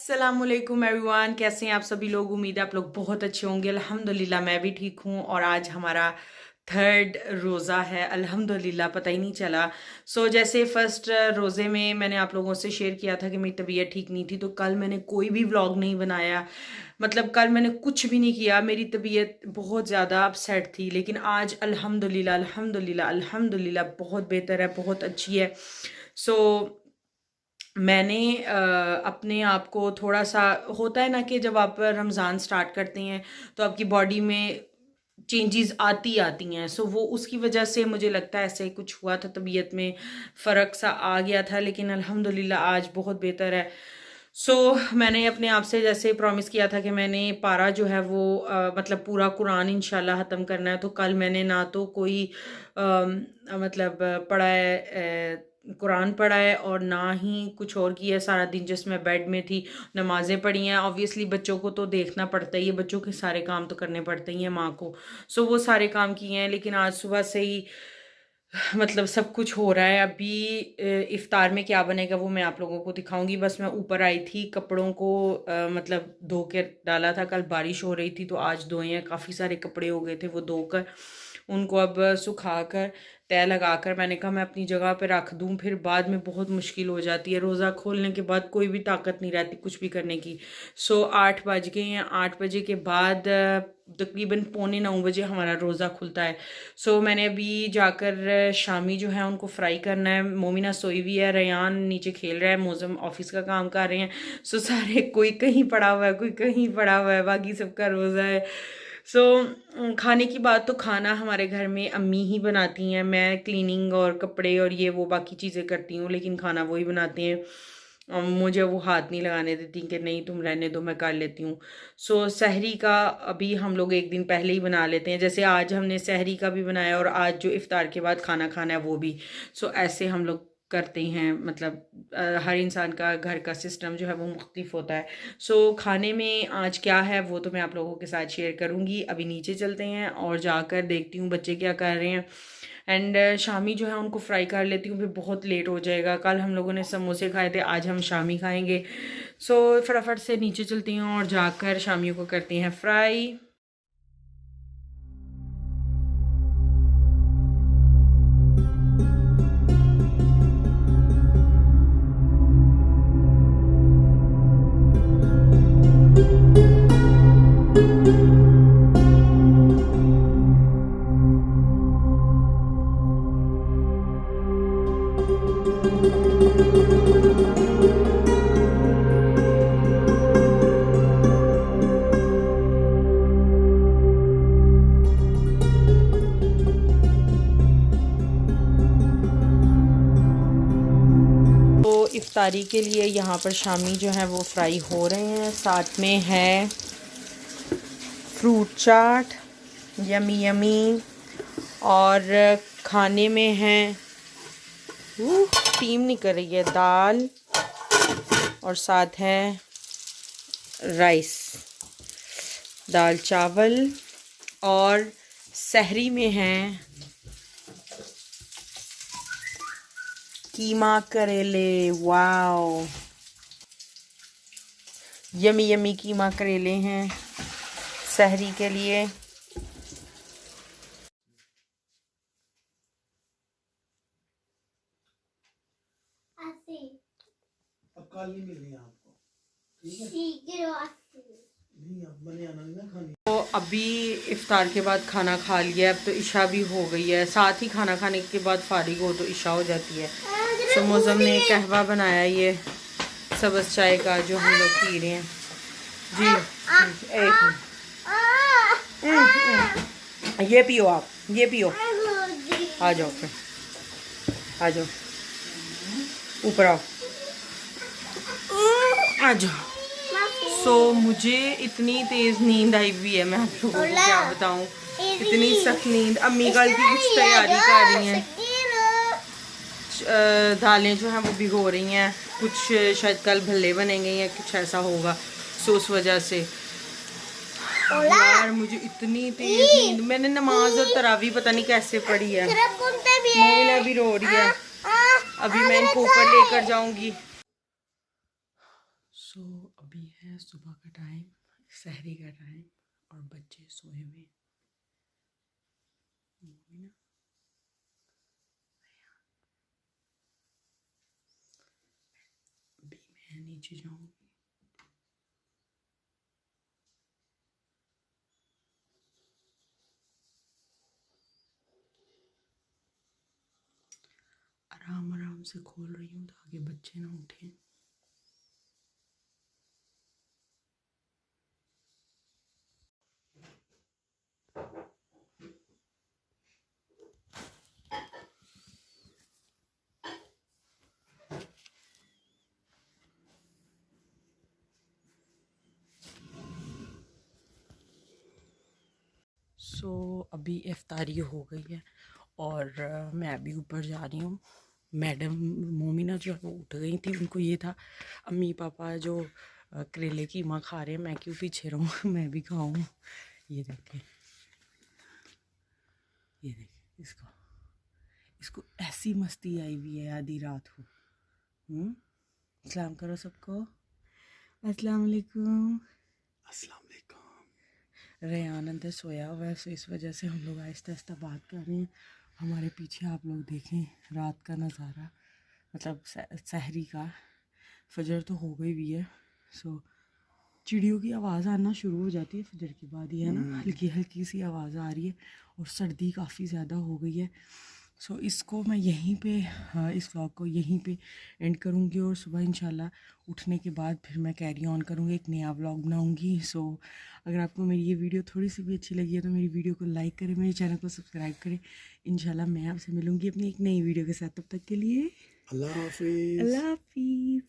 अस्सलामुअलैकुम एवरीवन, कैसे हैं आप सभी लोग। उम्मीद है आप लोग बहुत अच्छे होंगे। अल्हम्दुलिल्लाह मैं भी ठीक हूँ। और आज हमारा थर्ड रोज़ा है अल्हम्दुलिल्लाह, पता ही नहीं चला। जैसे फर्स्ट रोज़े में मैंने आप लोगों से शेयर किया था कि मेरी तबीयत ठीक नहीं थी, तो कल मैंने कोई भी व्लॉग नहीं बनाया। मतलब कल मैंने कुछ भी नहीं किया, मेरी तबीयत बहुत ज़्यादा अपसेट थी। लेकिन आज अल्हम्दुलिल्लाह अल्हम्दुलिल्लाह अल्हम्दुलिल्लाह बहुत बेहतर है, बहुत अच्छी है। सो मैंने अपने आप को थोड़ा सा, होता है ना कि जब आप रमज़ान स्टार्ट करते हैं तो आपकी बॉडी में चेंजेस आती हैं। वो उसकी वजह से मुझे लगता है ऐसे कुछ हुआ था, तबीयत में फ़र्क सा आ गया था। लेकिन अल्हम्दुलिल्लाह आज बहुत बेहतर है। मैंने अपने आप से जैसे प्रॉमिस किया था कि मैंने पारा जो है वो मतलब पूरा कुरान इंशाल्लाह ख़त्म करना है। तो कल मैंने ना तो कोई मतलब पढ़ा है, कुरान पढ़ा है, और ना ही कुछ और किया। सारा दिन जिसमें बेड में थी, नमाज़ें पढ़ी हैं। ऑब्वियसली बच्चों को तो देखना पड़ता ही है, बच्चों के सारे काम तो करने पड़ते ही हैं माँ को। वो सारे काम किए हैं। लेकिन आज सुबह से ही मतलब सब कुछ हो रहा है। अभी इफ्तार में क्या बनेगा वो मैं आप लोगों को दिखाऊंगी। बस मैं ऊपर आई थी, कपड़ों को मतलब धो के डाला था। कल बारिश हो रही थी तो आज धोए हैं। काफ़ी सारे कपड़े हो गए थे, वो धोकर उनको अब सुखा कर तय लगा कर मैंने कहा मैं अपनी जगह पे रख दूं। फिर बाद में बहुत मुश्किल हो जाती है। रोज़ा खोलने के बाद कोई भी ताकत नहीं रहती कुछ भी करने की। 8 बज गए हैं। 8 बजे के बाद तकरीबन 8:45 हमारा रोज़ा खुलता है। मैंने अभी जाकर शामी जो है उनको फ्राई करना है। मोमिना सोई हुई है, रेयान नीचे खेल रहा है, मोज़म ऑफिस का काम कर रहे हैं। सारे, कोई कहीं पड़ा हुआ है, कोई कहीं पड़ा हुआ है, बाकी सबका रोज़ा है। खाने की बात तो खाना हमारे घर में अम्मी ही बनाती हैं। मैं क्लीनिंग और कपड़े और ये वो बाकी चीज़ें करती हूँ, लेकिन खाना वो ही बनाती हैं। मुझे वो हाथ नहीं लगाने देती कि नहीं तुम रहने दो, मैं कर लेती हूँ। सहरी का अभी हम लोग एक दिन पहले ही बना लेते हैं। जैसे आज हमने सहरी का भी बनाया और आज जो इफ्तार के बाद खाना खाना है वो भी। ऐसे हम लोग करते हैं। मतलब हर इंसान का घर का सिस्टम जो है वो मुख्तलिफ होता है। खाने में आज क्या है वो तो मैं आप लोगों के साथ शेयर करूँगी। अभी नीचे चलते हैं और जाकर देखती हूँ बच्चे क्या कर रहे हैं। एंड शामी जो है उनको फ्राई कर लेती हूँ, फिर बहुत लेट हो जाएगा। कल हम लोगों ने समोसे खाए थे, आज हम शामी खाएंगे। फटाफट से नीचे चलती हूँ और जाकर शामियों को करते हैं फ्राई। इफ्तारी के लिए यहाँ पर शामी जो है वो फ्राई हो रहे हैं। साथ में है फ्रूट चाट, यमी यमी। और खाने में है टीम नहीं कर रही है, दाल, और साथ है राइस, दाल चावल। और सहरी में है कीमा करेले। वाओ, यमी यमी कीमा करेले हैं सहरी के लिए। अभी इफ्तार के बाद खाना खा लिया, अब तो इशा भी हो गई है। साथ ही खाना खाने के बाद फारिग हो तो इशा हो जाती है। मोज़म ने कहवा बनाया, ये सब्ज़ चाय का जो हम लोग पी रहे हैं। जी एक ये पियो, आप ये पियो। आ जाओ, फिर आ जाओ, ऊपर आओ, आ जाओ। मुझे इतनी तेज़ नींद आई हुई है, मैं आप लोगों को क्या बताऊं। इतनी सख्त नींद। अम्मी कल की कुछ तैयारी कर रही हैं, दालें जो हैं वो भिगो रही हैं। कुछ शायद कल भल्ले बनेंगे या कुछ ऐसा होगा। उस वजह से यार मुझे इतनी तेज़ नींद। मैंने नमाज और तरावी पता नहीं कैसे पढ़ी है। मोमिना भी रो रही है। अभी मैं इनको ऊपर लेकर जाऊंगी। अभी है सुबह का टाइम, सहरी का टाइम, और बच्चे सोए हुए। मोमिना, अभी मैं नीचे जाऊंगी। आराम आराम से खोल रही हूँ ताकि बच्चे ना उठें। अभी इफ्तारी हो गई है और मैं अभी ऊपर जा रही हूँ। मैडम मोमिना जो है वो उठ गई थी, उनको ये था अम्मी पापा जो करेले की माँ खा रहे हैं, मैं क्यों पीछे रहूँ मैं भी खाऊँ। ये देखें, ये देखें इसको, इसको ऐसी मस्ती आई हुई है आधी रात को। अस्सलाम करो सबको, अस्सलाम वालेकुम। अस्सलाम वालेकुम। रेहान अंदर सोया हुआ है, सो इस वजह से हम लोग आहिस्ता आहिस्ता बात कर रहे हैं। हमारे पीछे आप लोग देखें रात का नज़ारा, मतलब सहरी का। फजर तो हो गई भी है, सो चिड़ियों की आवाज़ आना शुरू हो जाती है फजर के बाद ही, है ना। हल्की हल्की सी आवाज़ आ रही है और सर्दी काफ़ी ज़्यादा हो गई है। सो इसको मैं यहीं पे, इस व्लॉग को यहीं पे एंड करूँगी और सुबह इंशाल्लाह उठने के बाद फिर मैं कैरी ऑन करूँगी, एक नया व्लॉग बनाऊँगी। सो अगर आपको मेरी ये वीडियो थोड़ी सी भी अच्छी लगी है तो मेरी वीडियो को लाइक करें, मेरे चैनल को सब्सक्राइब करें। इंशाल्लाह मैं आपसे मिलूँगी अपनी एक नई वीडियो के साथ, तब तक के लिए अल्लाह हाफिज़। अल्लाह हाफिज़।